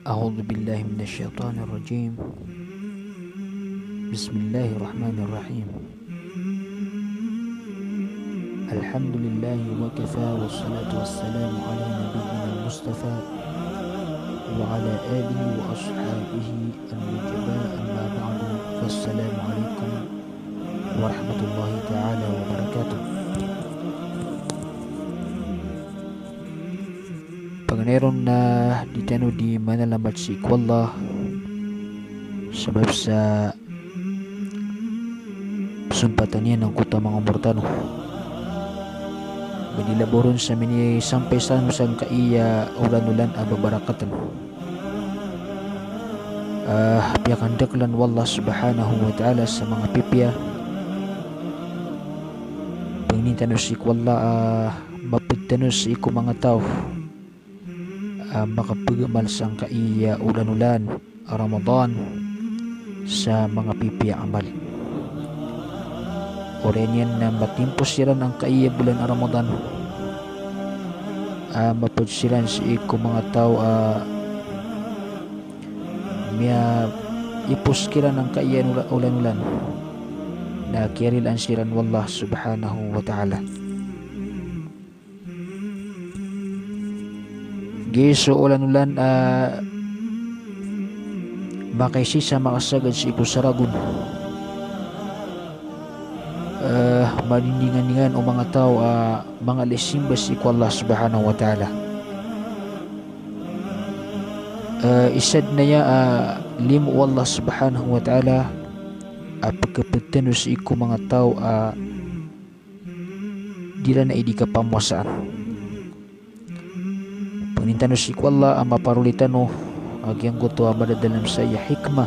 أعوذ بالله من الشيطان الرجيم. بسم الله الرحمن الرحيم. الحمد لله وكفى والصلاة والسلام على نبينا المصطفى وعلى آله وأصحابه النجباء، أما بعد، فالسلام عليكم ورحمة الله تعالى وبركاته. Panginoon na ditano di manalamat si Allah sebab sa sumpatan niya ng kuta mga umurtano banilaboron sa mini sampai sa sang kaiya ulan-ulan ababarakatan piyakandaklan wallah subhanahu wa ta'ala sa mga pipya pangintano si Allah mapagtano sa iku mga tao makapagamal sang kaiya ulan-ulan Ramadan sa mga pipya amal. Oren yan na matimpos siran ang kaiya bulan Ramadan. Mapod siran sa iko mga tao miya ipos kiran ang kaiya ulan-ulan na kirilan siran wallah subhanahu wa ta'ala. Giso ulan-ulan makaisisa makasagad sa iko saragon manindingan-ningan o mga tao mga lisimba sa iko Allah subhanahu wa ta'ala. Isad na ya limu Allah subhanahu wa ta'ala pagkapagtano sa iko mga tao dila na idi kapamuasaan. Nintano si Allah ang maparulitano agyang goto madadalam sa iya hikmah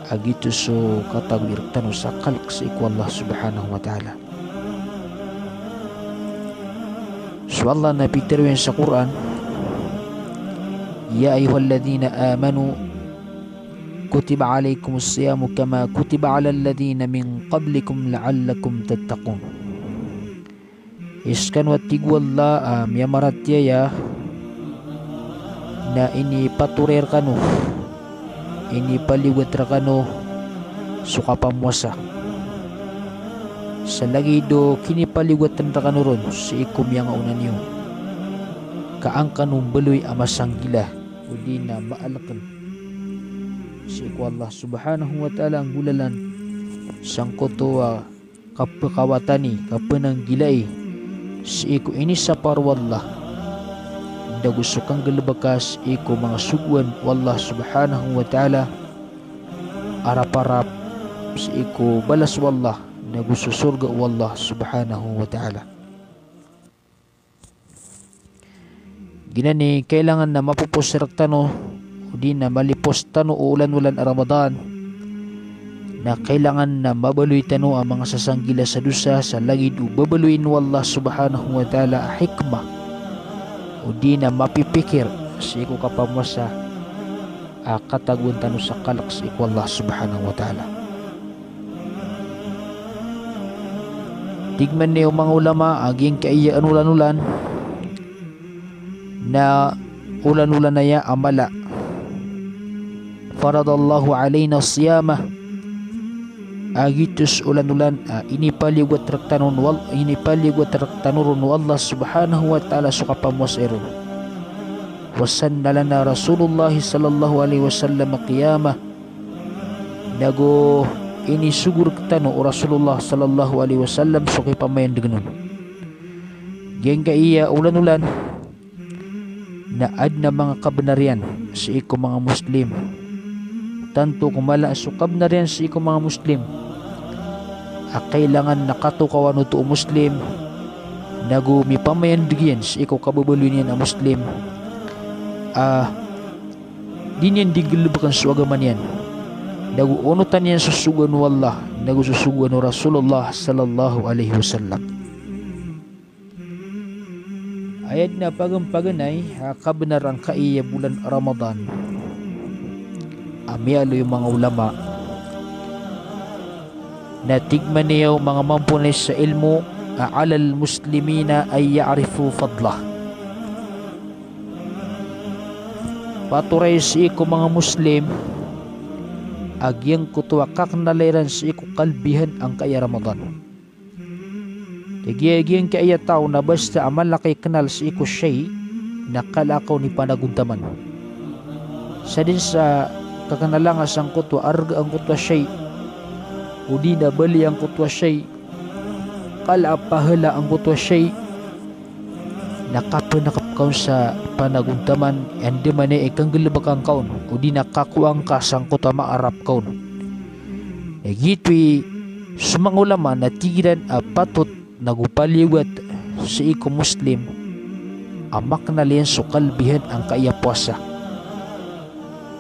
agito so katagwirtano sa kalk sa Allah subhanahu wa ta'ala. So Allah napitirwen sa Quran, ya ayyuhalladhina amanu kutiba alaykumus siyamu kama kutiba alal ladhina min qablikum la'allakum tattaqun. Iskan wa tigwalla yamaratya ya na ini paturer kanu ini paliwat ra kanu suka pamuasa sa lagi do kini paliwatan ra kanu ron si ikum yang unan niyo kaang kanong beloy amasang gila udi na maalakan si iku Allah subhanahu wa ta'ala ang gulalan sangkoto kapakawatani kapanang gilay si iku ini sa parwallah da gusto kang galabakas iko mga sugwan wallah subhanahu wa ta'ala arap-arap sa iko balas wallah na gusto surga wallah subhanahu wa ta'ala. Ginani kailangan na mapupusirak tano o di na malipos tano o ulan-ulan Ramadan na kailangan na mabaluy tano ang mga sasanggila sa dusa sa langid o babaluin wallah subhanahu wa ta'ala hikmah o di na mapipikir sa iko kapamwasa katagun tano sa kalak sa iko Allah subhanahu wa ta'ala. Tigman niyo mga ulama aging kaiyaan ulan-ulan na ulan-ulan na ya amala faradallahu alayna siyamah agitus ulan-ulan inipaliwat raktanun wallah subhanahu wa ta'ala suka pamuasirun wasanna lana Rasulullah sallallahu alaihi wasallam qiyamah nago ini sugur ketano Rasulullah sallallahu alaihi wasallam suka pamayan dengan gengga iya ulan-ulan na adna mga kabenarian sa iko mga muslim tanto kumala sa kabenarian sa iko mga muslim kailangan nakatukawan ito muslim nagumi pamayandigyan sa ikaw kababaluin yan ang muslim din yan digilibakan sa agaman yan naguunutan yan susugan wallah nagususugan wa Rasulullah sallallahu alaihi wasallam. Ayat na pagampaganay kabenar ang kaiya bulan Ramadan amiyalo yung mga ulama na tigman niyo mga mampunis sa ilmu alal muslimina ay ya'rifu fadlah paturay si iko mga Muslim agyang kutuwa kaknalairan si iko kalbihan ang kaya Ramadan. Agyang kaya tao na basta amalakay kanal si iko siya'y nakalakaw ni panaguntaman. Sa din sa kakanalangas ang kutwa arga ang kutwa siya'y o di na bali ang kutwa siya'y kalapahala ang kutwa siya'y nakapanakap kaon sa panaguntaman and di man ikang gilabakang kaon o di nakakuang ka sang kutwa maarap kaon. Gito'y sumangulaman na tigilan patot nagupaliwat sa iko Muslim amak na liyan so kalbihan ang kaya puasa.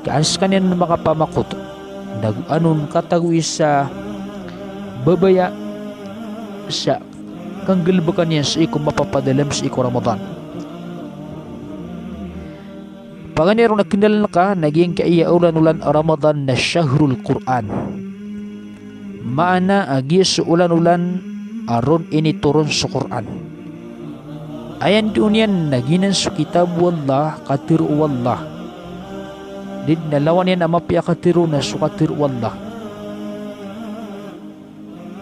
Kaans kanyan makapamakot nag-anon katagwi sa babaya sa kanggalbakan niya sa iko mapapadalam sa iko Ramadan. Panganirong nakinala ka naging kaya ulan-ulan Ramadan na syahrul Quran. Maana agi sa ulan-ulan aron inituron sa Quran. Ayan doon yan naginan sa kitab wallah katiru wallah. Did nalawan yan amapya katiru na sa katiru wallah.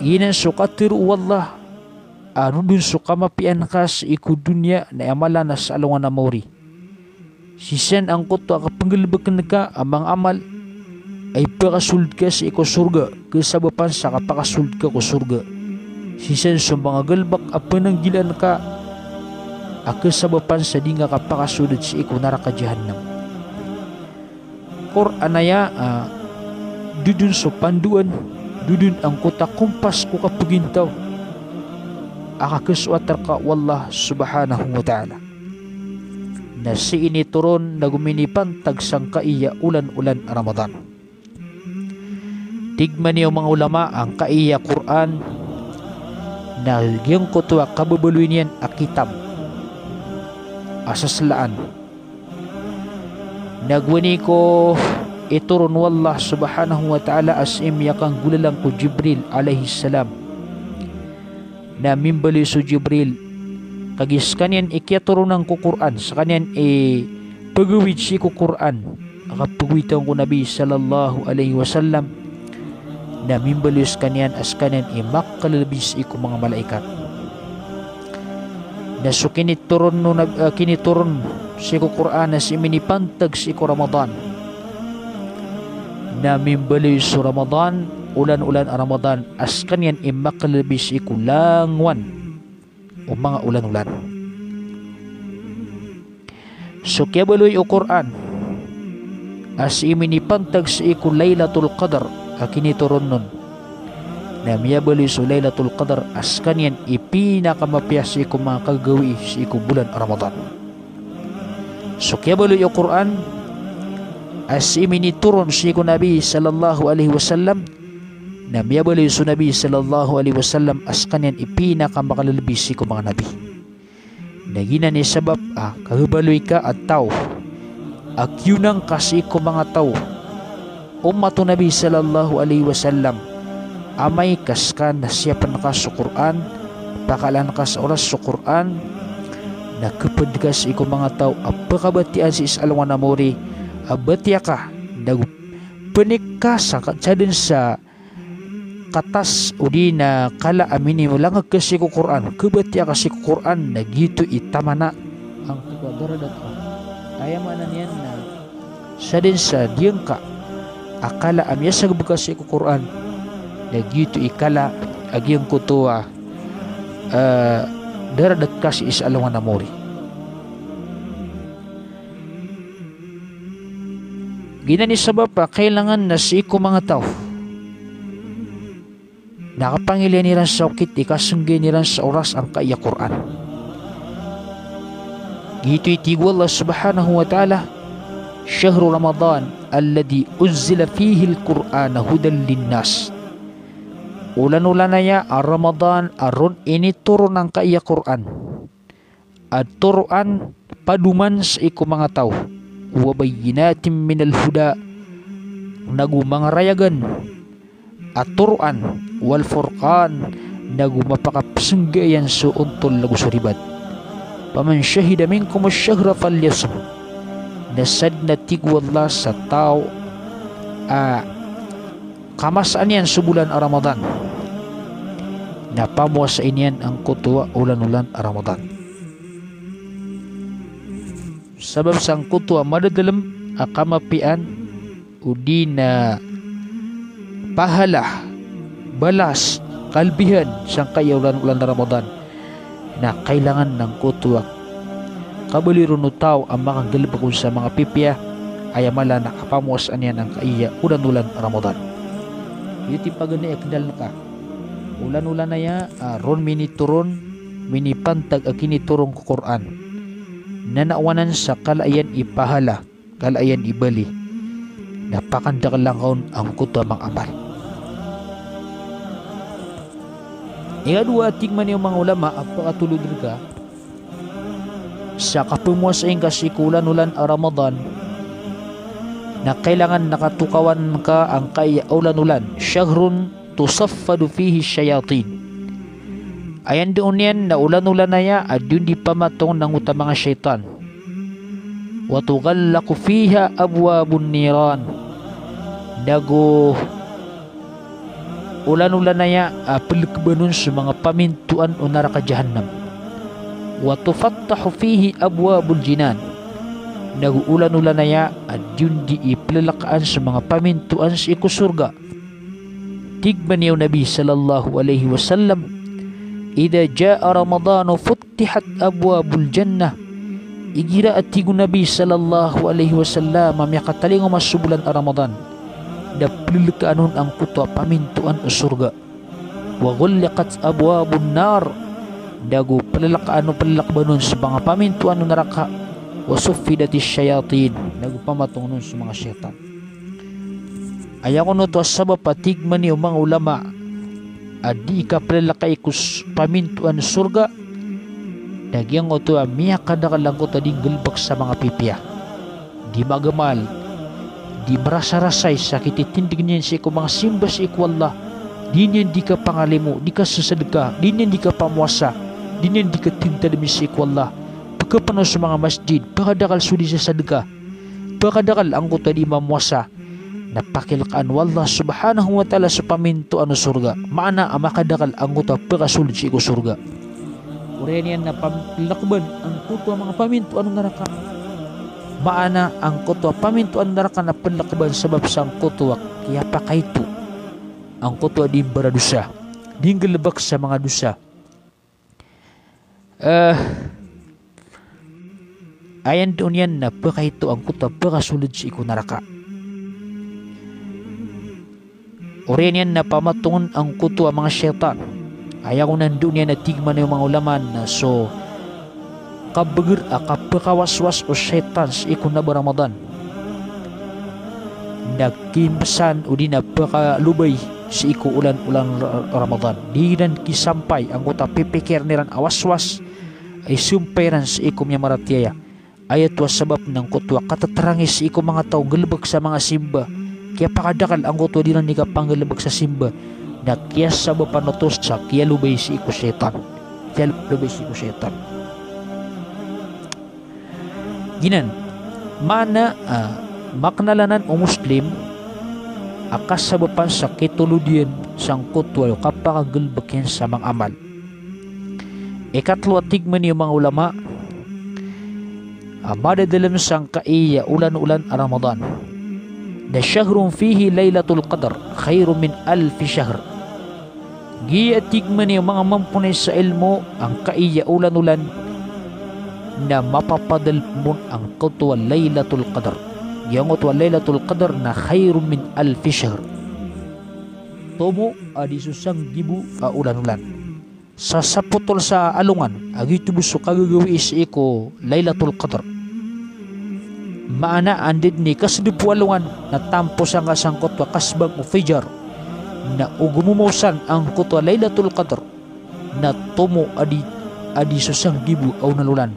Ginan sa katiru wallah ano dun sa kamapian ka sa iku dunya na amala na sa alungan na mauri. Sisan ang kuto kapanggalbakan ka amang amal ay pakasuld ka sa iku surga kasabapan sa kapakasuld ka ko surga. Sisan sa mga galbak apananggilan ka akasabapan sa di nga kapakasudod sa iku naraka jahannam. Quranaya dudun sa panduan dudun ang kuta kumpas ko kapagintaw akakaswatar ka wallah subhanahu wa ta'ala na si inituron na guminipan tagsang kaiya ulan-ulan Ramadan. Tigman niyo mga ulama ang kaiya Quran na yung kutwa kababaluin yan akitab asaslaan nagwani ko ituron wallah subhanahu wa ta'ala as imyakang gulalang ko Jibril alayhi salam na mimbali so Jibril kagis kanyan ikiaturunan ko Quran sa kanyan pagawid si ko Quran akapagwitan ko Nabi sallallahu alayhi wasallam na mimbalis kanyan as kanyan makalabis iko mga malaikat na so kinituron si ko Quran na si minipantag si ko Ramadan na mimbalis so Ramadan ulan-ulan Ramadan as kanyan makalabis iko langwan o mga ulan-ulan. So kaya baloy o Quran as iminipantag si iko Laylatul Qadr akinituron nun na miyabali sa Laylatul Qadr as kanyan ipinakamapiyas si iko mga kagawi si iko bulan Ramadan. So kaya baloy o Quran as iminituron si iko Nabi sallallahu alaihi wasallam na miyabali sa Nabi sallallahu alaihi wasallam as kanyan ipinakamakalabis si iko mga Nabi nagina ni sabab kagabaloy ka at tao akyunang kasi iko mga tao ummato Nabi sallallahu alaihi wasallam amay kaskan na siyapan ka sa Quran pakalan ka sa oras sa Quran nakapad ka sa iko mga tao apakabatian si isalungan na mori abatya ka nagpanik ka sa katsadin sa katas o di na kala amini mo lang kasi ko Quran kabatya ka si Quran nagito itamana ang kagaradat ka ayamanan yan na sa din sa diyang ka akala amya sa bukas ko Quran nagito ikala agyang kutuwa daradat kasi is alungan na mori ginani sabab kailangan na si ko mga tao nakapangilian niran sa ukit ikasunggay niran sa oras ang kaya Quran gito itigo Allah subhanahu wa ta'ala syahru Ramadan alladhi uzzila fihi al-Qur'an hudan linnas ulan-ulan na ya Ramadan aron inituro ng kaya Quran at turuan paduman sa iko mga tao wa bayyinatin minal huda nagumangarayagan at turuan wal furqan nagumapakapsunggayan sa untol lagusuribat paman syahida minkum asyahra falyasum nasad na tigwala sa tao kamasaan yan sa bulan Ramadan. Napamuas sa inyan ang kutwa ulan-ulan Ramadan. Sabab sang kutwa madadalam kamapian udi na pahala balas kalbihan sang kaya ulan-ulan Ramadan na kailangan ng kutwa kabaliron no tao ang makagalibakon sa mga pipya ay mala nakapamuas anyan ang kaya ulan-ulan Ramadan. Iti pagani ekdal ka ulan-ulan na ya ron minituron minipantag akini turong ko Quran nanawanan sa kalayan ipahala kalayan ibali napakandakalangaon ang kutwa mang amal. Ikadua tingman yung mga ulama apakatulod ka sa kapamuas ay kasi ulan-ulan Ramadan na kailangan nakatukawan ka ang kaya ulan-ulan syahrun tusaffadu fihi syayatin. Ayan doon yan na ulan-ulan na ya at yun di pamatong ng utamang syaitan. Wa tughallaku fiha abwabun niran. Dago ulan-ulan na ya pelikbanon sa mga pamintuan o neraka jahannam. Wa tufattahu fihi abwabul jinan. Nag-ulan-ulan na ya at yun di iplalakaan sa mga pamintuan sa ikusurga. Tigban niyo Nabi sallallahu alaihi wasallam, "Idza jaa Ramadanu futtihat abwabul jannah." Igira at tigo Nabi sallallahu alaihi wasallam mamyakatalingo masubulan Ramadan. Da plilakaanon ang kutwa pamintuan o surga. Wa ghulliqat abwabun nar. Dago palalakaan o palalakbanon sa mga pamintuan o neraka. Wa suffidatis syayatin. Dago pamatong nun sa mga syaitan. Ayaw ko no to sabab patigman niyo mga ulama adi ka palalakay kus pamintuan surga dagyang o to miya kadakalang ko tading gulbak sa mga pipya di magamal di marasa-rasay sakit itindig niyan sa iko mga simba sa iko Allah di niyan di ka pangalimo di ka sasadka di niyan di ka pamuasa di niyan di ka tinta demi sa iko Allah pagkapano sa mga masjid pakadakal sudi sa sadka pakadakal ang ko tadi mamuasa napakilkaan wallah subhanahu wa ta'ala sa paminto ano surga maana amakadakal ang kuta pagkasulid sa iko surga uriyan yan na pamilakban ang kuto mga paminto ano naraka maana ang kuto paminto ano naraka na palakban sabab sang kuto kaya pa kaito ang kuto di baradusa di galabak sa mga dusa ayan doon yan na pagkaito ang kuto pagkasulid sa iko naraka. Uriyan yan na pamatungon ang kuto ang mga syaitan. Ayaw ko nandun yan na tigman yung mga ulaman na so kabagir kapakawaswas o syaitan sa ikon na Ramadan. Nagkimbasan o di napakalubay sa iko ulan-ulan Ramadan. Di rin kisampay ang kuta pipikir niran awaswas ay sumpairan sa ikom niya maratiyaya. Ayat was sabab ng kutwa katatarangis sa iko mga tao galbag sa mga simba. Kaya pakadakal ang kutwa di na ni kapanggalabag sa simba na kaya sabab panotos sa kaya lubay si iko syaitan. Kaya lubay si iko syaitan. Ginan, mana maknalanan o Muslim akas sabapan sa kituludian sang kutwa o kapakagalbag yan sa mga amal. Ikatlo at tigman yung mga ulama madadalam sang kaiya ulan-ulan Ramadan. Na syahrun fihi laylatul qadar khairum min alfi syahr. Giya tigman yung mga mampunay sa ilmo ang kaiya ulan-ulan na mapapadal mo ang kutwa laylatul qadar. Yang kutwa laylatul qadar na khairum min alfi syahr. Tomo adi susang gibu ulan-ulan. Sa saputol sa alungan agito buso kagagawi is iko laylatul qadar. Maana andid ni kasdipualungan na tampos ang kasang kutwa kasbang ufijar na ugumumosan ang kutwa laylatul qadr na tumo adi susang gibu au nalulan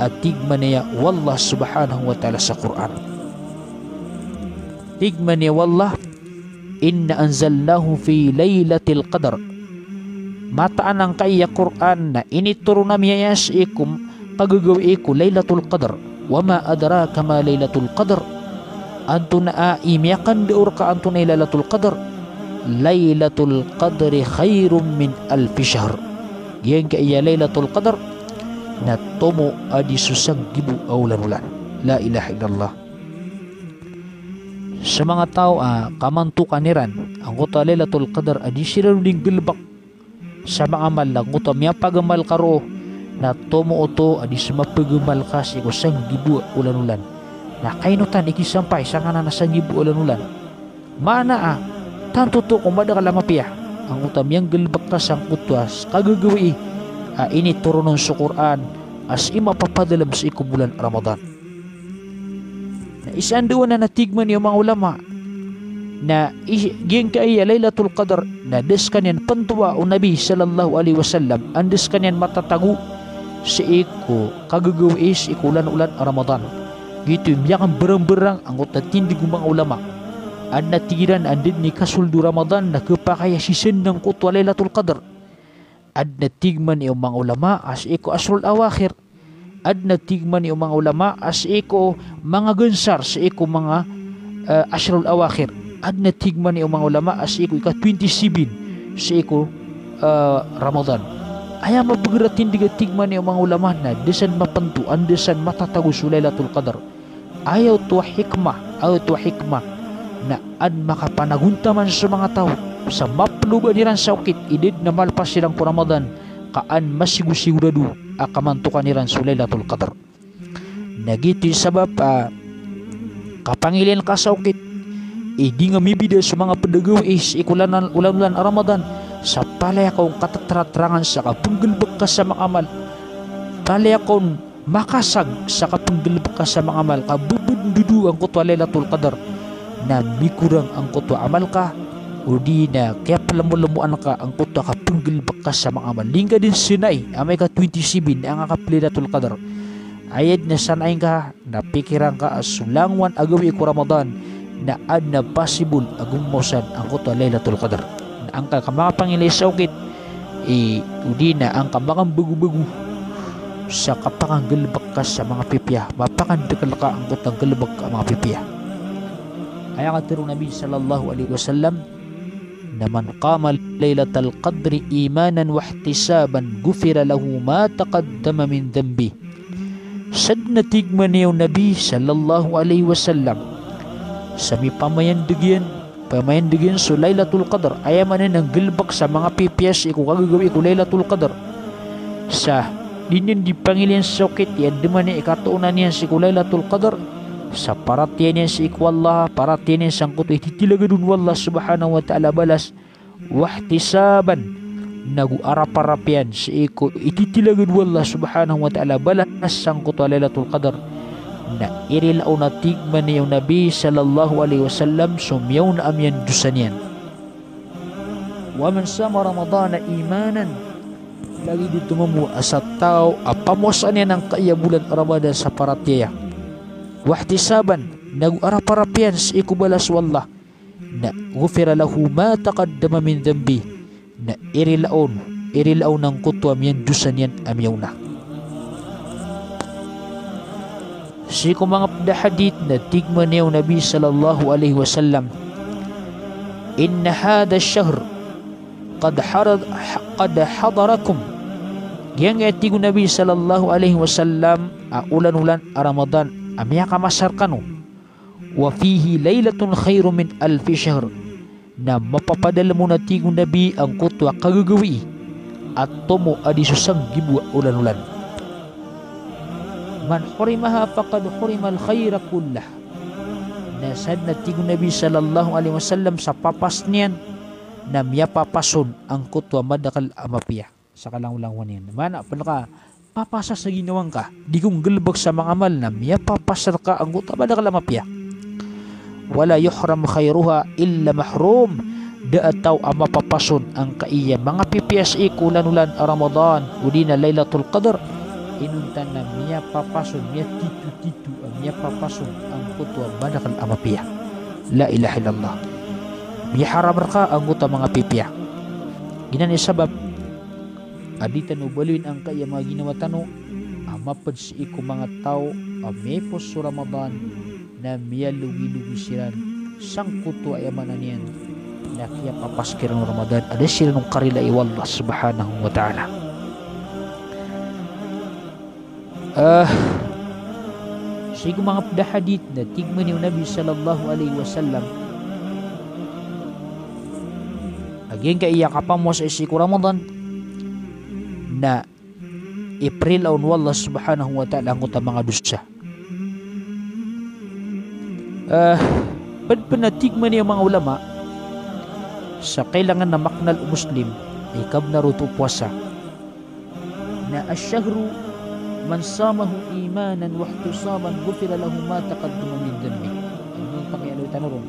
at tigman niya wallah subhanahu wa ta'ala sa Quran. Tigman niya wallah inna anzalnahu fi laylatil qadr. Mataan ang kaya Quran na inituro na miya sa ikum kagagawi iku laylatul qadr wama adraka ma Lailatul Qadar, antun imiyakan daur ka antun Lailatul Qadar, Lailatul Qadri khairum min alfi syahr. Yang ka iya Lailatul Qadar na tomo adi susag gibu awlan-ulan. La ilaha illallah. Sa mga tao kamantukan niran ang kuta Lailatul Qadar adi sila ding gilbak sa mga amal lang kuta miya pagamal karo na tomo oto adi sumapagamal ka si kusang gibu ulan-ulan na kainutan ikisampay sa nga nasang gibu ulan-ulan mana tanto to kung bada kalamapiya ang kuta miyang gilbak ka sang kutwas kagagawi ini turunon sa Quran as imapapadalam sa ikubulan Ramadan. Na isang doon na natigman yung mga ulama na giyang kaya Lailatul Qadar na des kanyan pantuwa o Nabi sallallahu alaihi wasallam ang des kanyan matatago sa iko kagagawis ikulan-ulan Ramadan. Gitu yung ang berang-berang ang utatindig mga ulama ang natigiran ang din ni kasuldo Ramadan na kapakaya sisin ng kutwa Lailatul Qadar at natigman yung mga ulama as iko asrul awakhir ad natigman yung mga ulama as iko mga gansar sa iko mga ashrul awakhir ad natigman yung mga ulama as iko ika 27 sa iko Ramadan aya mabagaratin diga tigman yung mga ulama na desan mapantuan desan matatago sa Lailatul Qadar ayaw to hikmah na ad makapanaguntaman sa mga tao sa mapluban niran sa ukit idid na malpas silang po Ramadan kaan masigu-sigurado akamantukan niran sa Lailatul Qadar. Nagiti sabab kapangilian ka sa ukit di nga mibida sa mga padagaw ulan-ulan Ramadan sa palaya kong katatrarangan sa kapanggalbag ka sa mga amal palaya kong makasag sa kapanggalbag ka sa mga amal kabubundudu ang kutwa Lailatul Qadar na mikurang ang kutwa amal ka o di na kaya palamu-lamuan ka ang kutwa kapanggalbag ka sa mga amal lingga din sinay amay ka 27 ang Lailatul Qadar ayad na sanayin ka napikiran ka sulangwan agawi ko Ramadan na ad na possible agumusan ang kutwa Lailatul Qadar na ang mga pangilay sa ukit udi na ang kamakang bagu-bagu sa kapakang galbag ka sa mga pipya mapakandakal ka ang kutang galbag ka mga pipya ay ang atirong Nabi sallallahu alaihi wasallam na man qama Lailatul Qadri imanan wa ihtisaban gufira lahu ma taqaddama min dhanbi sad natigman niyo Nabi sallallahu alaihi wasallam sa mi pamayandigyan so Lailatul Qadar ayaman ng gilbak sa mga PPS iku kagagawi ko Lailatul Qadar sa dinin di pangilian sokit yan diman ni ikatuunan niya si Lailatul Qadar sa paratian niya si ikwallah paratian niya sangkot ititilagadun wallah subhanahu wa ta'ala balas wahtisaban nagu-arap-arapian si iko ititilagadun wallah subhanahu wa ta'ala balas sangkot Lailatul Qadar na irilaw na tigman niya Nabi sallallahu alaihi wasallam sumyaw na amyan dusan yan wa man sama Ramadana imanan lagi dito mo asa tao apamosan yan ang kaya bulan Ramadan sa paratiya wahtisaban nag-arap-arapian sa ikubalas wallah na gufira lahu ma taqaddama min dhanbi na irilaon ng kutwa miyan dusan yan amyaw na si mga hadith na tigman niya Nabi sallallahu alaihi wasallam inna hadha ash-shahr qad hadarakum yang etigo Nabi sallallahu alaihi wasallam ulan-ulan Ramadan amya kamasar kanu wa fihi lailatun khairu min alfi syahr na mapapadala mo na tigo Nabi ang kutwa kagagawi at tomo adi susang gibu ulan-ulan man hurimaha faqad hurimal khaira kullah nasad na tigo Nabi sallallahu alaihi wasallam sa papas niyan na miya papason ang kutwa madakal amapiya sa kalangulangwan yan mana ka papasa sa ginawang ka di kong galbag sa mga amal na miya papasar ka ang kutwa madakal amapiya wala yuhram khairuha illa mahrum daataw ama papason ang kaiya mga PPSI kulan-ulan Ramadan udi na Lailatul Qadar inuntan na miya papason miya titu miya papason ang kutwa madakal amapiya la ilaha illallah miya haram ka ang kutwa mga pipya ginan isabab aditan ubaluin ang kaya mga ginawa tano mapad si iku mga tao amepos sa Ramadan na miyalugi-lugi sila sangkuto ay amananian na kaya papaskir ng Ramadan ada sila nung karila iwallah subhanahu wa ta'ala. Sigo mga hadith na tigman yung Nabi sallallahu alaihi wasallam aging kaiya kapamo sa isiku Ramadan na April aun wallah subhanahu wa ta'ala ang mga dosa. Panatigman niya mga ulama sa kailangan na maknal o muslim ay kabnaruto puwasa na asyahru man samahu imanan wa ihtisaban ghufira lahu ma taqaddama min dhanbi. Ang pakialo tanurong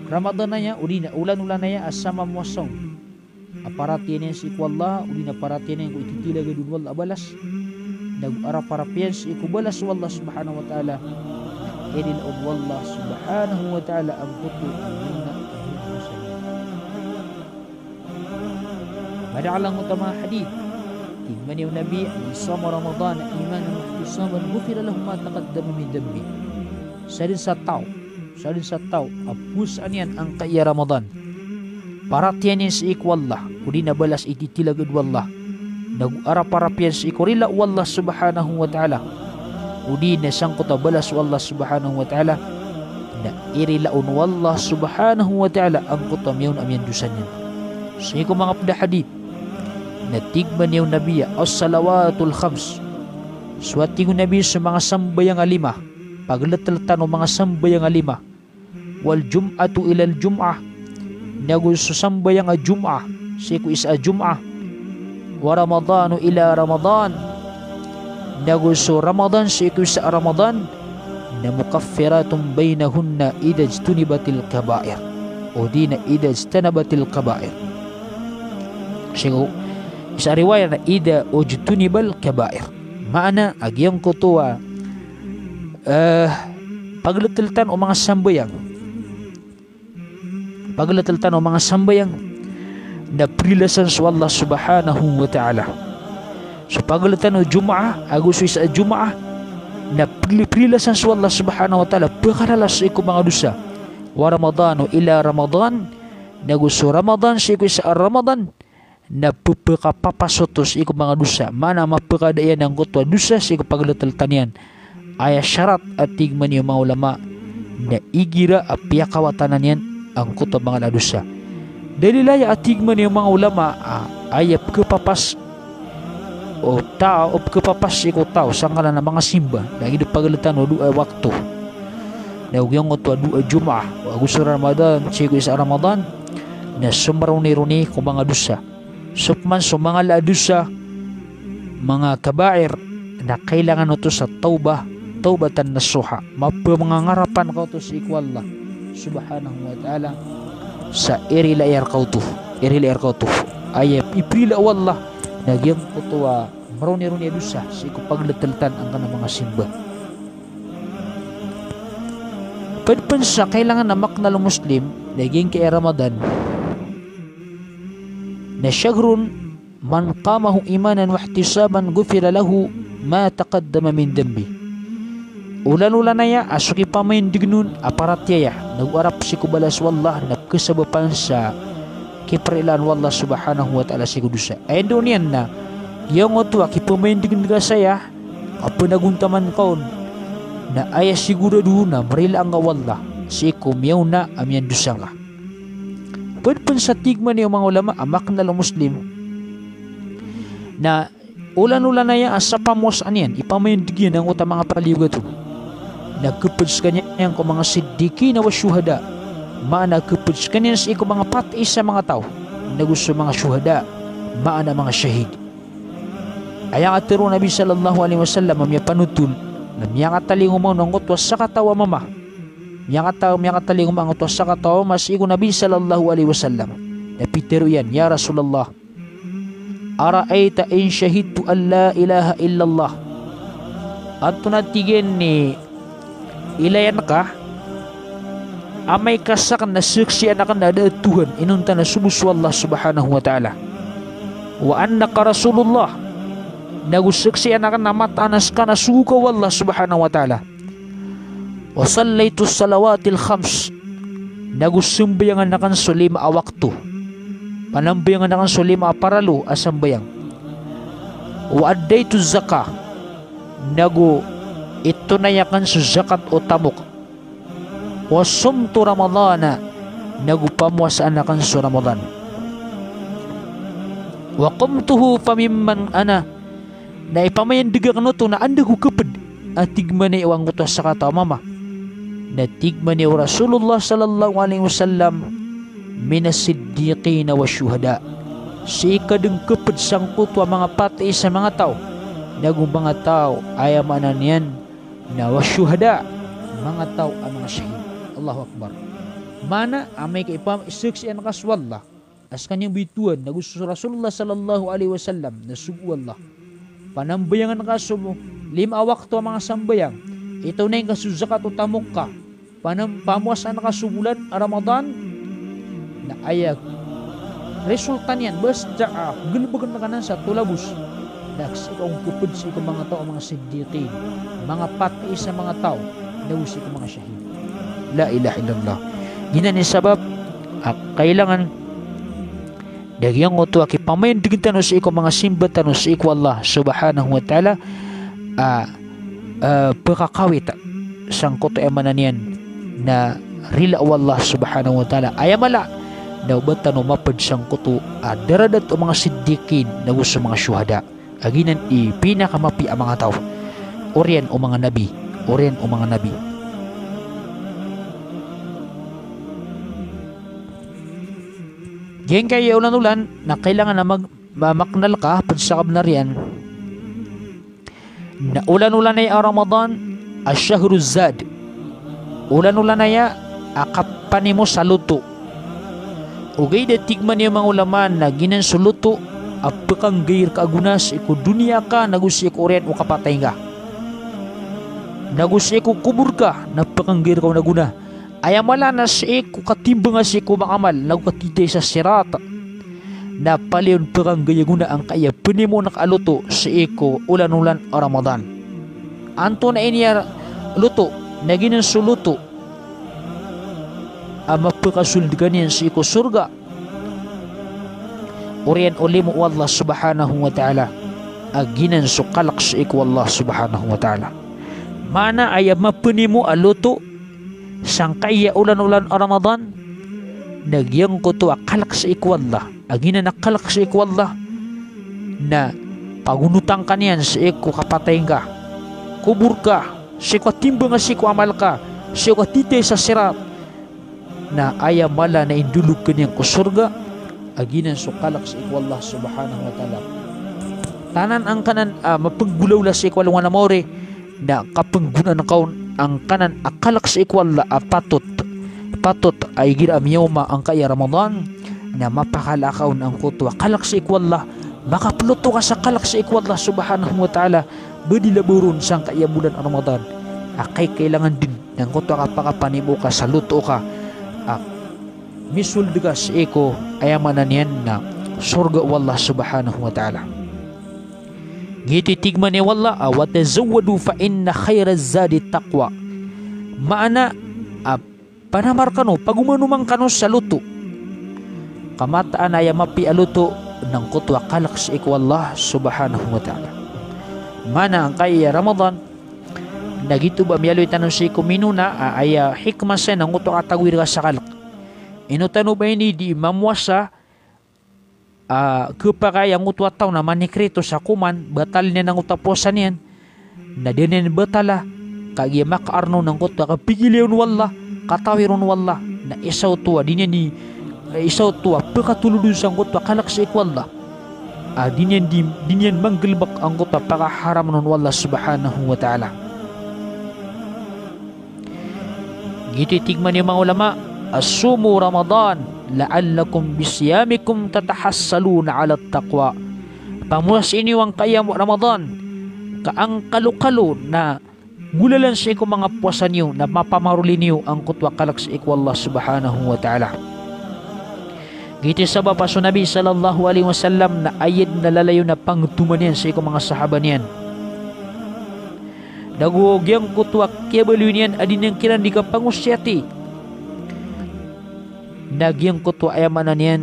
Ramadan na niya ulan-ulan na niya asama muasong aparatian niya si Allah uli na paratian niya ko ititila gadun wallah balas nag-ara-parapian si ikubalas wallah subhanahu wa ta'ala edil on wallah subhanahu wa ta'ala ang puto ang muna madaalang utama hadith tigman yung Nabi ang sama Ramadan imanan wa ihtisaban ghufira lahu ma taqaddama min dhanbi sa tao apusan yan ang kaya Ramadan paratian yan si ikwallah uli na balas ititilagad wallah nag-ara-parapian si ikurila wallah subhanahu wa ta'ala uli na sangkota balas wallah subhanahu wa ta'ala na irilaon wallah subhanahu wa ta'ala ang kutam yun amyan dusan yan sa iko mga hadith na tigman yung Nabiya as-salawatul khams suwati yung Nabi sa mga sambayang alima paglatalatan o mga sambayang alima wal jum'atu ilal jum'ah nagusto sambayang a jum'ah siku isa jum'ah wa ramadanu ila ramadan nagusto ramadan siku isa ramadan na mukaffiratun bainahunna idha ijtunibatil kaba'ir o di na idha ijtanabatil kaba'ir siku isa riwayat na idha ujtunibal kaba'ir maana agyang kutuwa paglatalatan o mga sambayang na prilasan sa Allah subhanahu wa ta'ala so paglatan o Jum'ah agusto sa Jum'ah na prilasan sa Allah subhanahu wa ta'ala pagkaralas sa iku mga dusa wa Ramadano ila Ramadan nagusto Ramadan sa iku sa Ramadan na pagkapapasotos iku mga dusa mana mapagkadayan ng kutwa dusa sa iku paglatalatan yan ay syarat at tigman yung mga ulama na igira at piyakawatanan yan ang kutob mga ladusa. Dalilaya at tigman yung mga ulama ay kapapas o tao o kapapas ikaw tao sa ngalan ng mga simba na pagalitan o doa waktu na ugyang ito doa Jum'ah o gusto Ramadan sigo isa Ramadan na sumaruni-runi kung mga dusa supman so mga ladusa mga kabair na kailangan ito sa taubatan nasuha mapamangangarapan ka ito sa ikwallah subhanahu wa ta'ala sa irilayar kautuh ay iprila wallah nagyang kutuwa maruni-runi dusa sa iku paglataltan ang kanang mga simba padpansa kailangan na maknal muslim naging kay Ramadan na syagrun man qamahu imanan wa ihtisaban ghufira lahu ma taqaddama min dambi ulan-ulan na ya asuki pamain dignun aparatya ya nag-arap si kubalas wallah nagkasabapan sa kiprilan wallah subhanahu wa ta'ala si kudusa ay doon yan na yung otwa kipamain dignun ka saya kapanaguntaman kaon na ay sigurado na marila ang wallah si kumyaw na amyan dusa nga pwede sa tigman yung mga ulama amak na muslim na ulan-ulan na ya sa pamos aniyan ipamain digyan ang utang mga paliwag ito nagkupuds kanya ko mga siddiqi na wasyuhada maana kupuds kanya sa iko mga pati sa mga tao nagusto mga syuhada maana mga syahid ayang atiro Nabi sallallahu alaihi wasallam amya panutul na miya kataling umaw ng utwas sa katawa mama miya kataling umaw ng utwas sa katawa mas iko Nabi sallallahu alaihi wasallam na pitero yan ya Rasulullah ara'ayta in syahidtu an la ilaha illallah at tunatigen ni ilayan ka amay kasak na suksiyan akan na Tuhan inunta na subus Allah subhanahu wa ta'ala wa annaka Rasulullah nagusaksiyan akan namatanas ka na suka wallah subhanahu wa ta'ala. Wa sallaitu salawatil khams, nagusumbayangan akan sa 5 waktu, panambayangan akan sa 5 paralo asambayang. Wa addaitu zakah, nagu itunayakan sa zakat o tamok. Wa sumtu ramadana, nagu pamuasaan akan sa Ramadan. Wa qumtuhu famimman ana, na ipamayandiga kano to na anda ko kapad at tigman na iwang utos sa kata mama na tigman ni Rasulullah sallallahu alaihi wasallam minasiddiqina wa syuhada, si ikadeng kapad sang kutwa mga patay sa mga tao, nagong mga tao ayamanan yan na wa syuhada, mga tao ang mga syahid. Allahu Akbar. Mana amay ka ipam isaksiyan kaswallah as kanyang bituan na gusto Rasulullah sallallahu alaihi wasallam na sugu Allah panambayangan ka sumo 5 waktu ang mga sambayang. Ito na yung kasuzakat o tamok ka pamuasan ka subulan Ramadan na ayag resulta niyan basta gulbagan na ka na sa tulabos naks ikaw kupud sa ikaw mga tao mga siddiqin, mga pati sa mga tao nawis ikaw mga syahid. La ilaha illallah. Ginan ni sabab kailangan dagyang oto aki pamayan digintan sa ikaw mga simbatan sa ikaw Allah subhanahu wa ta'ala pagkakawit sang koto emanan yan na rila Allah subhanahu wa ta'ala ayamala na ubatan o mapad sang koto daradat o mga siddiqin na gusto mga syuhada aginan pinakamapi ang mga tao orian o mga nabi Geng kaya ulan-ulan na kailangan na maknal ka pagsakab na riyan na ulan-ulan ay Ramadan asyahru zad, ulan-ulan ay akapan mo sa luto ugay da tigman yung mga ulaman na ginan sa luto apakang gayir ka agunas iku dunia ka nagusi ko riyan o kapatay nga nagusi ko kubur ka napakang gayir ka naguna ayamala na si ko katimbang nga si ko makamal nagkatitay sa sirata na paliyon perang gayaguna ang kaya pinimo nakaluto si ko ulan-ulan o Ramadan anto na inyar luto naginan suluto mapakasuldigan yan si ko surga orian ulimu Allah subhanahu wa ta'ala aginan sukalak si ko Allah subhanahu wa ta'ala mana ay mapinimo aluto sangkaya ulan-ulan o Ramadan nagyang ko to akalak sa ikwallah agina nakalak sa ikwallah na pagunutang ka niyan sa iko kapatay ka kubur ka sa iko timbang sa iko amal ka sa iko titay sa sirat na ayamala na indulog ka niyang kusurga aginan sukalak sa ikwallah subhanahu wa ta'ala tanan ang kanan mapaggulaw la sa ikwalong wanamore na kapanggunan kaon ang kanan akalak sa ikwalla patot ay gira miyoma ang kaya Ramadan na mapakalakaw ang kuto akalak sa ikwalla makapluto ka sa kalak sa ikwalla subhanahu wa ta'ala badilaburun sang kaya bulan Ramadan akay kailangan din ng kuto kapakapanimo ka sa luto ka misuldi ka sa iko ayamanan yan na surga wallah subhanahu wa ta'ala gititigman ni wallah wa tazawwadu fa inna khairaz zadi taqwa maana panamar kano pagumanumang kano sa luto kamataan ay mapi aluto ng kutwa kalak sa iko Allah subhanahu wa ta'ala mana ang kaya Ramadan nagito ba miyaloy tanong si kuminuna ay hikmah sa ng kutwa katagwir ka sa kalak inutano ba ini di mamwasa kepakayang utwa tao na manikreto sa kuman batal niya ng utaposan yan na dinin batala kaya makaarno ng utwa kapigiliyon wallah katawiron wallah na isaw tuwa dinyan isaw tuwa pagkatuludun sa utwa kalak sa ikwallah dinyan manggelbak ang utwa pakaharam nun wallah subhanahu wa ta'ala gito itigman yung mga ulama asumu Ramadan la'allakum bisyamikum tatahassaluna ala taqwa pamulas inyo ang kayam Ramadan kaang kalukalo na gulalan sa iko mga puwasan niyo na mapamaruli niyo ang kutwa kalak sa iko Allah subhanahu wa ta'ala Giti sabab pa so Nabi sallallahu alaihi wasallam na ayad na lalayo na pangtuman yan sa iko mga sahaba niyan. Nagugyang kutwa kebalo niyan adin yang kiran di kapangusyati. Nagyang kutwa ayamanan niyan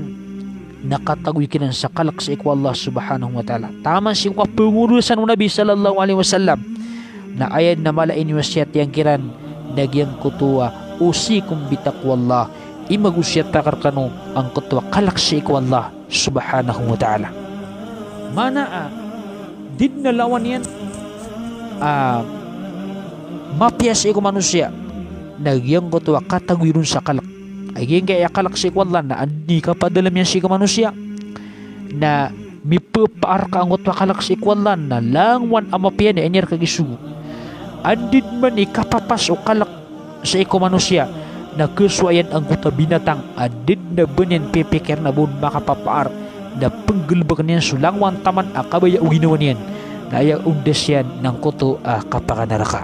nakatagoy kinan sa kalak sa iko Allah subhanahu wa ta'ala. Taman si kwa pengurusan ng Nabi sallallahu alaihi wasallam na ayad na malain wasyati yang kiran nagyang kutwa usikum bitaqwallah. Imagusyat takar kanu ang kutwa kalak sa iko Allah subhanahu wa ta'ala. Mana din na lawan yan mapias iko manusia nagyang kutwa katagwirun sa kalak ay kaya kalak sa iko Allah na andi ka padalam yan sa iko manusia na mipapaar ka ang kutwa kalak sa iko Allah na langwan ang mapian na enyer kagisugo andid man ikapapas o kalak sa iko manusia na kesuayan ang kuta binatang adid na banyan pipikir na bun makapapaar na penggelbakan yan sulangwan taman akabaya uginawan yan na ayaw undas yan ng kuto kapakanaraka.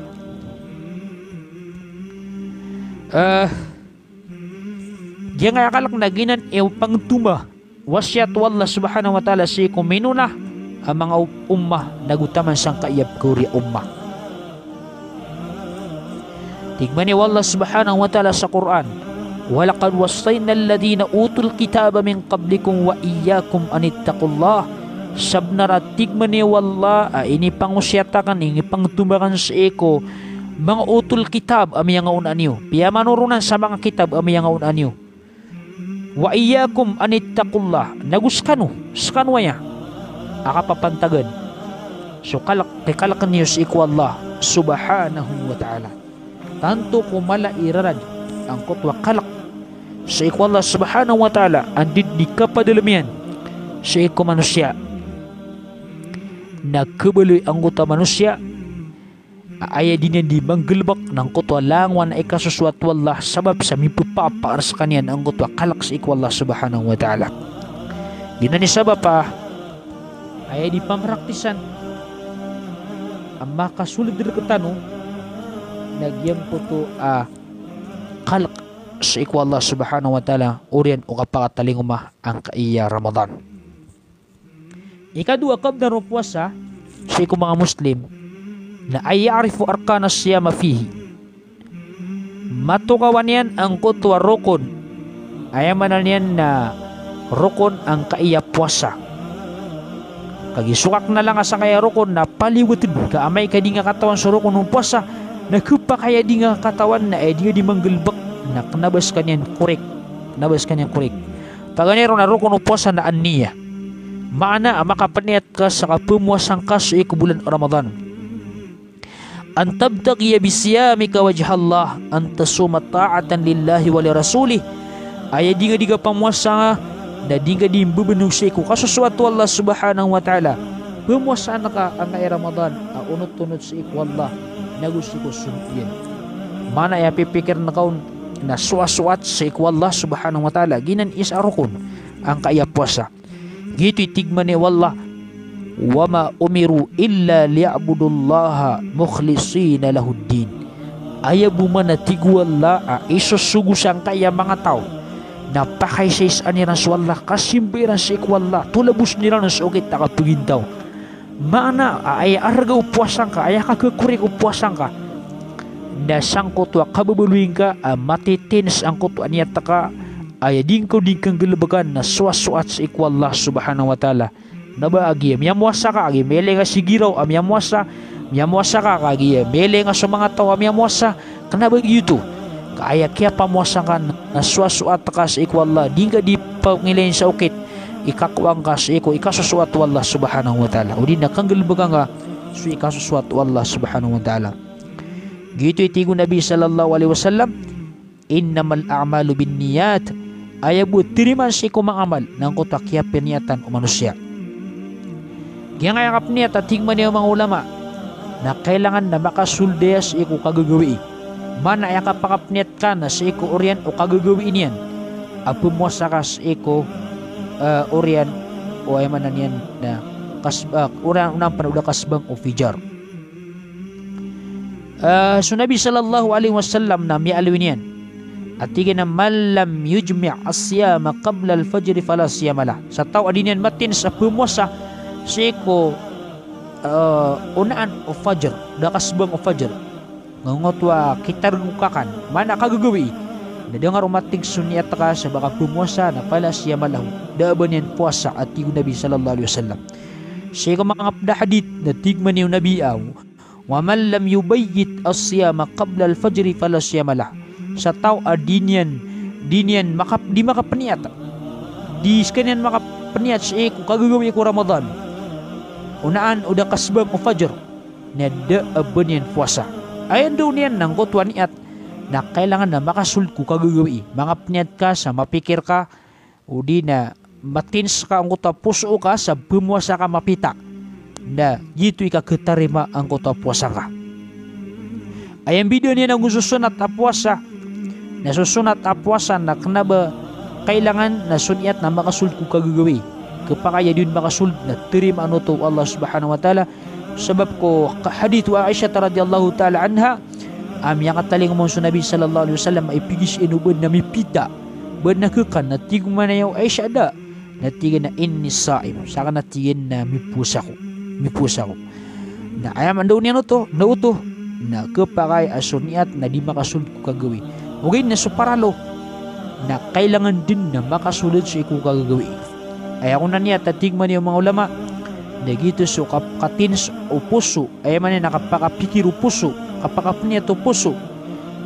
Diyan nga akalak na ginan pangtuma wasyat wallah subhanahu wa ta'ala si kuminuna ang mga ummah nagutaman sang kaiyab kuri ummah. Tigmani wallah subhanahu wa ta'ala sa Quran, walaqad wassayna alladhina utul kitaba min qablikum wa iyyakum an ittaqullah. Sabnara tigmani wallah ini pangusyatakan ini pangtumakan sa eko mga utul kitab ami yang unan niyo. Piya manurunan sa mga kitab ami yang unan niyo. Wa iyyakum an ittaqullah. Naguskano skanwaya akapapantagan. So kalak niyo sa eko Allah subhanahu wa ta'ala. Tanto kumala irarad ang kutwa kalak sa iko Allah subhanahu wa ta'ala andid di kapadalamian sa iko manusia na kabaloy ang kutwa manusia ay din yan di manggelbak ng kutwa langwan na ikasuswat wallah sabab sa mipupapaar sa kanyan ang kutwa kalak sa iko Allah subhanahu wa ta'ala. Ginani sabab pa ay di pamraktisan ang makasulid dari ketanu nagyang puto kalak sa iko Allah subhanahu wa ta'ala urian o kapakatalinguma ang kaiya Ramadan. Ikadua kabda ng puwasa sa iko mga Muslim na ay ya'rifu arkana siyama fihi matukawan yan ang kutwa rukun ayamanan yan na rukun ang kaiya puwasa kagisukak na lang sa kaya rukun na paliwatid ka amay ka di nga katawan sa rukun ng puwasa nakupa kaya di nga katawan na di nga di manggelbak na nabas kanyan korek paganero na rukun uposa na aniya maana makapaniat ka sa kapumuasang ka sa bulan Ramadan an tabtaqiya bisiyamika wajhallah an tasuma ta'atan lillahi wa li rasulih ay di nga pamuasa nga na di nga di mbubunog sa iku kasusuatu Allah subhanahu wa ta'ala pumuasa na ka ang kay Ramadan unot-unot sa iku Allah nagusto ko sumpiyan. Mana ya pipikir na kaun na suwat sa iko Allah subhanahu wa ta'ala ginan isarukon ang kaya puasa. Gitu tigman ni wallah wama umiru illa liya'budullaha mukhlisina lahuddin. Ayabu man na tigu Allah isusugo sang kaya mga tao na pakaysays aniran sa wallah kasimbiran sa iko Allah tulabus niran sa ukit nakapagintaw. Mana ay arga upuasan ka ay kakakurik upuasan ka na sang kutwa kababuluin ka matitins ang kutwa niya taka ay din kang galabagan na suwasuat sa iko Allah subhanahu wa ta'ala na ba agi miyamuasa ka agi mele nga sigiraw miyamuasa ka agi mele nga sa mga tao miyamuasa kana ba yuto kaya kaya pamuasa ka na suwasuat ka sa iko Allah din ka di pangilain sa ukit ikakuang ka sa iko ikasusuat wallah subhanahu wa ta'ala o di nakanggalbaga nga so ikasusuat wallah subhanahu wa ta'ala. Gitu itigo Nabi sallallahu alaihi wasallam innamal a'malu bin niyat ayabu tiriman sa iko mga amal ng kutakya piniyatan o manusia kaya nga yakap niya tatigman niya mga ulama na kailangan na makasuldeya sa iko kagagawi man ay kapakapniyat ka na sa iko orian o kagagawiin yan apumuasa ka sa iko Orian o ay manan yan na kasbak unang panuda kasbang o fijar. So Nabi sallallahu alaihi wasallam na mialwin yan Atigan na malam yujmi' asyama qabla al-fajr fala siyamalah. Sa tao adinian matin sa pumuasa siko unaan o fajr, dakasbang o fajr. Ngangotwa kitar ngukakan, mana kagagawi. Nadengar umating sunniyat ka sa baka pumuasa na fala siyamalah. Daban yan puasa at tigo Nabi sallallahu alaihi wasallam. Siko mga kapda hadith na tigman yung Nabi aw. Wa man lam yubayyit as-siyama qabla al-fajr fala siyamalah. Sa tao dinian di makapaniat di sekalian makapaniat sa iko kagagawi ko Ramadan unaan udah kasbang o fajr na daaban puasa ayan doon yan nang kutwa niat na kailangan na makasulku kagagawi makapaniat ka sa mapikir ka o di na matins ka ang kuta puso ka sa pumuasa ka mapita na gitu ika ketarima ang kuta puasa ka ayan video niya nang susunat na puasa nasusunat apuasan na kenaba kailangan na sunyat na makasul ku kagagawi kapakaya din makasul na terima ano to Allah subhanahu wa ta'ala sebab ko hadith wa Aisyah radhiyallahu ta'ala anha yang kataling mo sa Nabi sallallahu alaihi wasallam ay pigis inuban na mipita ban nakekan na tigman na yaw Aisyah da na tigan na inni sa'im saka na tigan na mipusa ko na ayam andaw niya no to nauto na kapakay asunyat na di makasul ku kagagawi okay na suparalo na kailangan din na makasulod sa ikaw kagagawi. Ay ako na niya tatigman niya mga ulama na gito so kapatins o puso ay man na nakapakapikir o puso kapakapniya to puso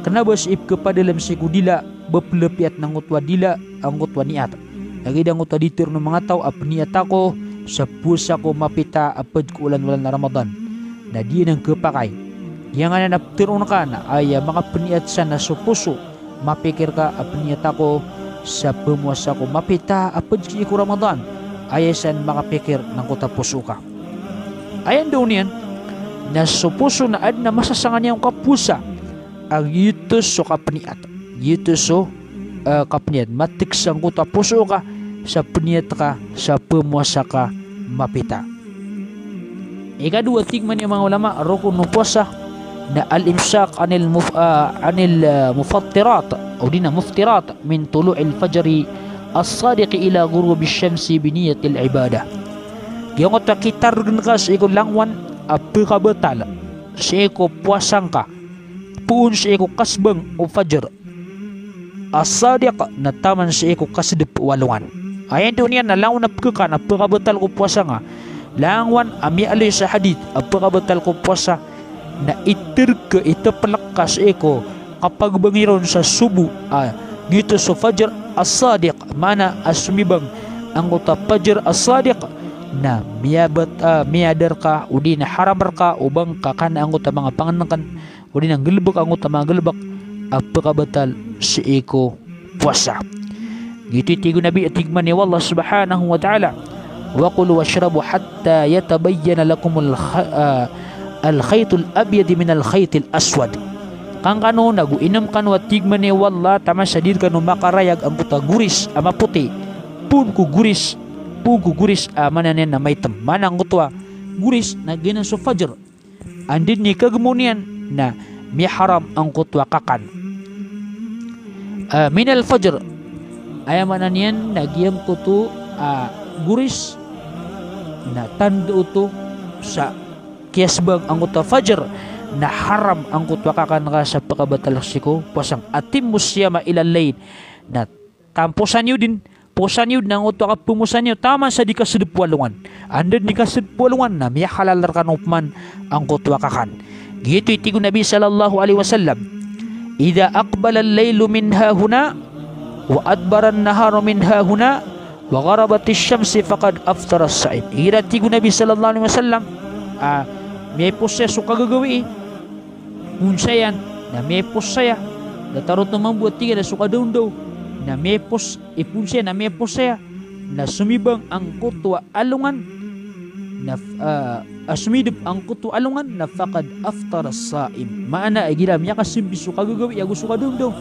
kanabas ip kapadalam sa ikaw dila baplepiat ng utwa dila ang utwa niya nagidang utwa ditir ng mga tao apniat ako sa pusa ko mapita apad ko ulan-ulan na Ramadan na di nang kapakay yang nga na naptirong ka na ay makapaniat sa na sa puso mapikir ka apaniat ako sa pumuasa ko mapita apad ko Ramadan ay san makapikir ng kuta puso ka ayan daw niyan na sa puso na ad na masasangan niyang kapusa ang yutos so kapaniat matiksang kuta puso ka sa paniat ka sa pumuasa ka mapita ikadua tigman yung mga ulama rukun ng puasa na al-imsak anil mufattirat o dina muftirat min tulu'il fajri as-sadiq ila ghurubi syamsi biniyatil ibadah yung kitar ka sa iko langwan apikabatal sa iko puasang ka puun sa iko kasbang o fajr as-sadiq na taman sa iko kasdip walungan ayan doon yan na langwan apikakan apikabatal ko puasa nga langwan ami alay sa hadith apikabatal ko puasa na itirka itapalakas eko kapag bangiron sa subu dito sa fajr as-sadiq mana asumibang ang uta fajr as-sadiq na miyadar ka o di na haramar ka ubang kakana ang uta mga panganangkan o di na gelbak ang uta mga gelbak apakabatal sa eko puasa gitu tigo Nabi atigman ni Allah subhanahu wa ta'ala wa kulu washrabu hatta yatabayyana lakumul al-khaytul abyad min al-khaytil aswad kang kano naguinam kan watigman ni walla tama sadir kanu makarayag ang puta guris ama puti pun ku guris amanan na may manang kutwa guris na ginan so fajr andin ni kagmunian na miharam ang kutwa kakan min al-fajr ayamanan yan nagyam kutu guris na tando to sa kiasbang ang utwa fajr na haram ang kutwa kakan ka sa pakabatal siko puasang atim musyama ilal layl na tamposan yun din posan yun ng utwa ka pumusan yun tama sa di kasidip walungan andad ni kasidip walungan na miya halalar kanupman ang kutwa kakan gitu itigo Nabi sallallahu alaihi wasallam idha aqbala al-laylu min hahuna wa adbara an-naharu min hahuna wa gharabat asy-syamsi faqad aftara as-sa'im itigo Nabi sallallahu alaihi wasallam may proseso kagagawi unsayan na may posaya datarot na mambuat tiga na suka daw na may ipunsaya na may posaya na sumibang ang kutwa alungan na sumidip ang kutwa alungan na faqad aftara as-sa'im maana ay gilam ya kasimbiso kagagawi ya gusto ka daw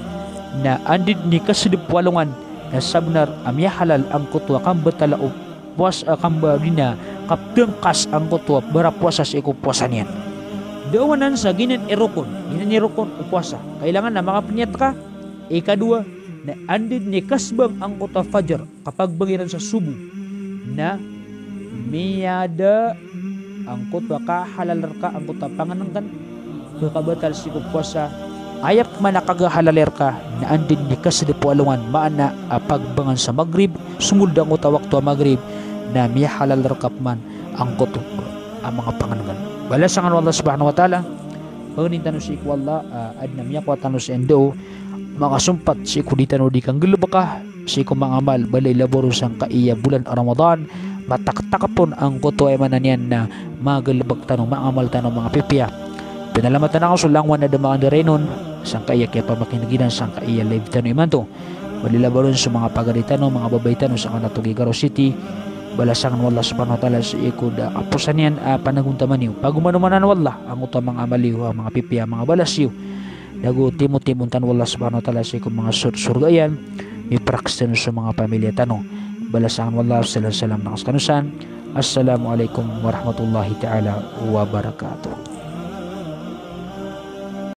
na andid ni kasidip walungan na sabnar amya halal ang kutwa kambatala o puas kambadina kaptengkas ang kutwa berapuasa sa iko puasa niyan dawanan sa ginan irukon upuasa kailangan na makapanyat ka Ikadua, na andin ni kasbang ang kota fajar kapag bangiran sa subuh na miyada ang kota kahalalar ka ang kota panganangkan kakabatal si puasa ayap man nakagahalaler ka na andin ni kasdepo alungan maana pagbangan sa magrib sumulda ang kota waktu magrib na miyahalalar ka man ang kota ang mga panganangkan balasangan Allah subhanahu wa ta'ala pagnintan si Allah adna miyakwatan sa endo mga sumpat si kuditan o di kang gelubaka si kumangamal balay laboro sang kaiya bulan Ramadan mataktakapon ang koto ay mananian na magalabag tanong mangamal tanong mga pipya pinalamatan ako sulangwan na damaan direnon sang kaiya kaya pamakinaginan sang kaiya live tanong imanto balay laboron sa mga pagalitanong mga babay tanong sa kanatugigaro city balasangan wallah subhanahu wa ta'ala sa ikod apusan yan panaguntaman niyo pagumanumanan wallah ang utamang amaliw ang mga pipya mga balasyo dago timot-timuntan wallah subhanahu wa ta'ala sa ikong mga surgayan may praksan sa mga pamilya tanong balasangan wallah salam nakas kanusan assalamualaikum warahmatullahi ta'ala wabarakatuh.